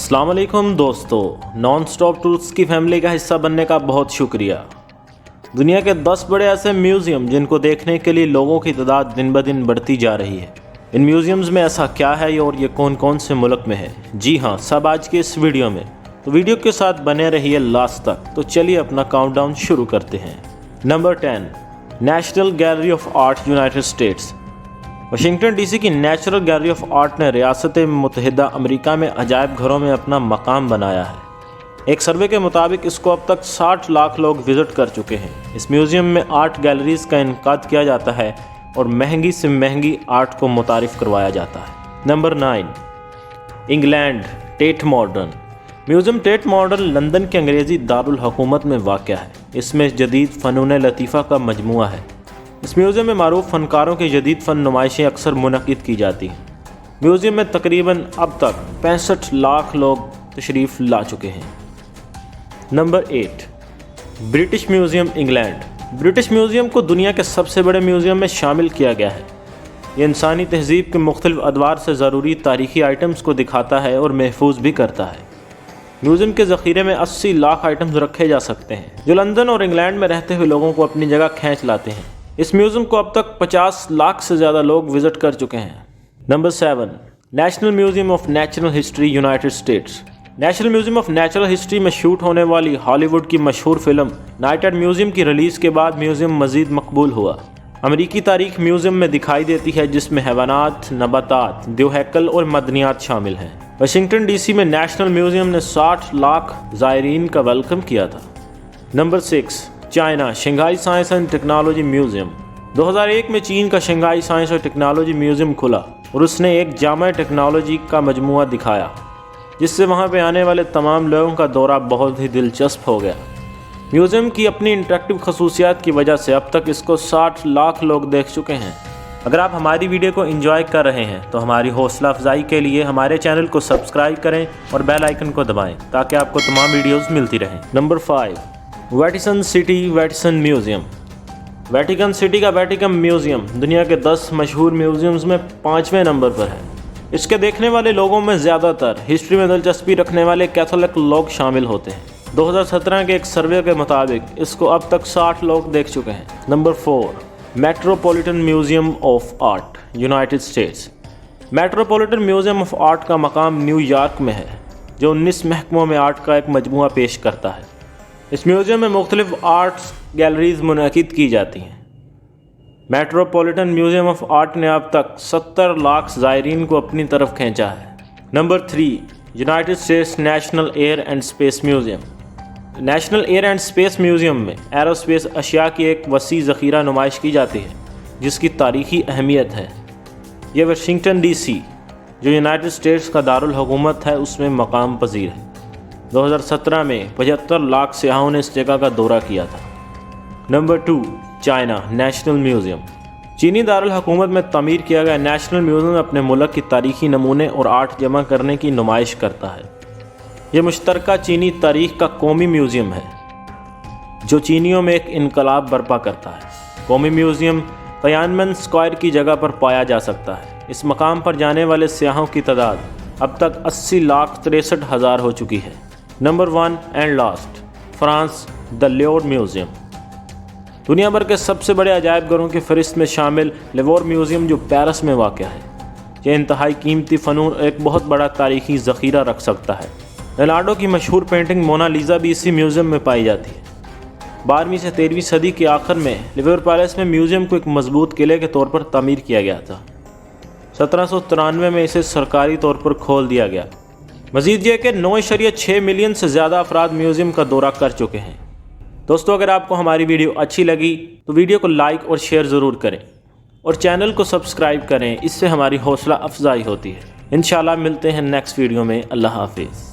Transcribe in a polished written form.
अस्सलाम वालेकुम दोस्तों, नॉन स्टॉप टूर्स की फैमिली का हिस्सा बनने का बहुत शुक्रिया। दुनिया के 10 बड़े ऐसे म्यूज़ियम जिनको देखने के लिए लोगों की तादाद दिन ब दिन बढ़ती जा रही है। इन म्यूज़ियम्स में ऐसा क्या है और ये कौन कौन से मुल्क में है, जी हाँ, सब आज के इस वीडियो में। तो वीडियो के साथ बने रहिए लास्ट तक। तो चलिए अपना काउंटडाउन शुरू करते हैं। Number 10, national gallery of art, United states. Washington DC की नेशनल गैलरी ऑफ आर्ट ने रियासत मुत्तहिदा अमेरिका में अजायब घरों में अपना मकाम बनाया है। एक सर्वे के मुताबिक इसको अब तक 60 लाख लोग विज़िट कर चुके हैं। इस म्यूज़ियम में आर्ट गैलरीज़ का इनकाद किया जाता है और महंगी से महंगी आर्ट को मुतारिफ़ करवाया जाता है। Number 9, England, Tate Modern. Museum Tate Modern London के अंग्रेज़ी दारुल हुकूमत में वाक़ है। इसमें जदीद फ़नून लतीफ़ा का मजमूआ है। इस म्यूज़ियम में मारूफ फ़नकारों की जदीद फ़न नुमाइशें अक्सर मुनक़िद की जाती हैं। म्यूज़ियम में तकरीबन अब तक 65 लाख लोग तशरीफ़ ला चुके हैं। Number 8, British museum, England. British museum को दुनिया के सबसे बड़े म्यूज़ियम में शामिल किया गया है। ये इंसानी तहज़ीब के मुख्तलिफ़ अदवार से ज़रूरी तारीख़ी आइटम्स को दिखाता है और महफूज भी करता है। म्यूज़ियम के ज़ख़ीरे में 80 लाख आइटम्स रखे जा सकते हैं, जो लंदन और इंग्लैंड में रहते हुए लोगों को अपनी जगह खींच लाते हैं। इस म्यूज़ियम को अब तक 50 लाख से ज़्यादा लोग विज़िट कर चुके हैं। Number 7, national museum of natural history, United states. National museum of natural history में शूट होने वाली हॉलीवुड की मशहूर फिल्म नाइट एट म्यूज़ियम की रिलीज़ के बाद म्यूज़ियम मज़ीद मकबूल हुआ। अमरीकी तारीख म्यूज़ियम में दिखाई देती है, जिसमें हैवानात, नबातात, देवहैकल और मदनियात शामिल हैं। वाशिंगटन डीसी में नेशनल म्यूज़ियम ने 60 लाख ज़ायरीन का वेलकम किया था। Number 6, China, Shanghai science and technology museum. 2001 में चीन का शंघाई साइंस और टेक्नोलॉजी म्यूज़ियम खुला और उसने एक जामा टेक्नोलॉजी का मजमूआ दिखाया, जिससे वहां पे आने वाले तमाम लोगों का दौरा बहुत ही दिलचस्प हो गया। म्यूज़ियम की अपनी इंटरेक्टिव खसूसियात की वजह से अब तक इसको 60 लाख लोग देख चुके हैं। अगर आप हमारी वीडियो को एंजॉय कर रहे हैं तो हमारी हौसला अफजाई के लिए हमारे चैनल को सब्सक्राइब करें और बेल आइकन को दबाएं, ताकि आपको तमाम वीडियोज़ मिलती रहें। Number 5, Vatican city, Vatican museum. Vatican city का वेटिकन म्यूज़ियम दुनिया के 10 मशहूर म्यूज़ियम्स में 5वें नंबर पर है। इसके देखने वाले लोगों में ज़्यादातर हिस्ट्री में दिलचस्पी रखने वाले कैथोलिक लोग शामिल होते हैं। 2017 के एक सर्वे के मुताबिक इसको अब तक 60 लोग देख चुके हैं। Number 4, metropolitan museum of art, United states. Metropolitan museum of art का मकाम न्यूयॉर्क में है, जो 19 महकमों में आर्ट का एक मजमूआ पेश करता है। इस म्यूज़ियम में मुख्तलिफ आर्ट्स गैलरीज मुनक़िद की जाती हैं। मेट्रोपॉलिटन म्यूज़ियम ऑफ आर्ट ने अब तक 70 लाख ज़ायरीन को अपनी तरफ खींचा है। Number 3, United states national air and space museum. National air and space museum में एरोस्पेस अशिया की एक वसी ज़ख़ीरा नुमाइश की जाती है, जिसकी तारीख़ी अहमियत है। यह वाशिंगटन डीसी, जो यूनाइटेड स्टेट्स का दारुल हुकूमत है, उसमें मकाम पजीर है। 2017 में 75 लाख सियाहों ने इस जगह का दौरा किया था। Number 2, China, national museum. चीनी दारुल हुकूमत में तमीर किया गया नेशनल म्यूज़ियम अपने मुल्क की तारीख़ी नमूने और आर्ट जमा करने की नुमाइश करता है। यह मुश्तरका चीनी तारीख़ का कौमी म्यूज़ियम है, जो चीनियों में एक इनकलाब बर्पा करता है। कौमी म्यूज़ियम तियानमेन स्क्वायर की जगह पर पाया जा सकता है। इस मकाम पर जाने वाले सियाहों की तादाद अब तक 80,63,000 हो चुकी है। Number 1 and last, France, the lower museum. दुनिया भर के सबसे बड़े अजायब घरों की फहरिस्त में शामिल लोवर म्यूज़ियम, जो पेरिस में वाक़ है, यह इंतहाई कीमती फ़नून एक बहुत बड़ा तारीख़ी ज़ख़ीरा रख सकता है। लियोनार्डो की मशहूर पेंटिंग मोनालिसा भी इसी म्यूज़ियम में पाई जाती है। 12वीं से 13वीं सदी के आखिर में लोवर पैलेस में म्यूज़ियम को एक मजबूत किले के तौर पर तामीर किया गया था। 1793 में इसे सरकारी तौर पर खोल दिया गया। मज़ीद यह कि 9.6 मिलियन से ज़्यादा अफराद म्यूज़ियम का दौरा कर चुके हैं। दोस्तों, अगर आपको हमारी वीडियो अच्छी लगी तो वीडियो को लाइक और शेयर ज़रूर करें और चैनल को सब्सक्राइब करें। इससे हमारी हौसला अफजाई होती है। इंशाल्लाह मिलते हैं नेक्स्ट वीडियो में। अल्लाह हाफिज़।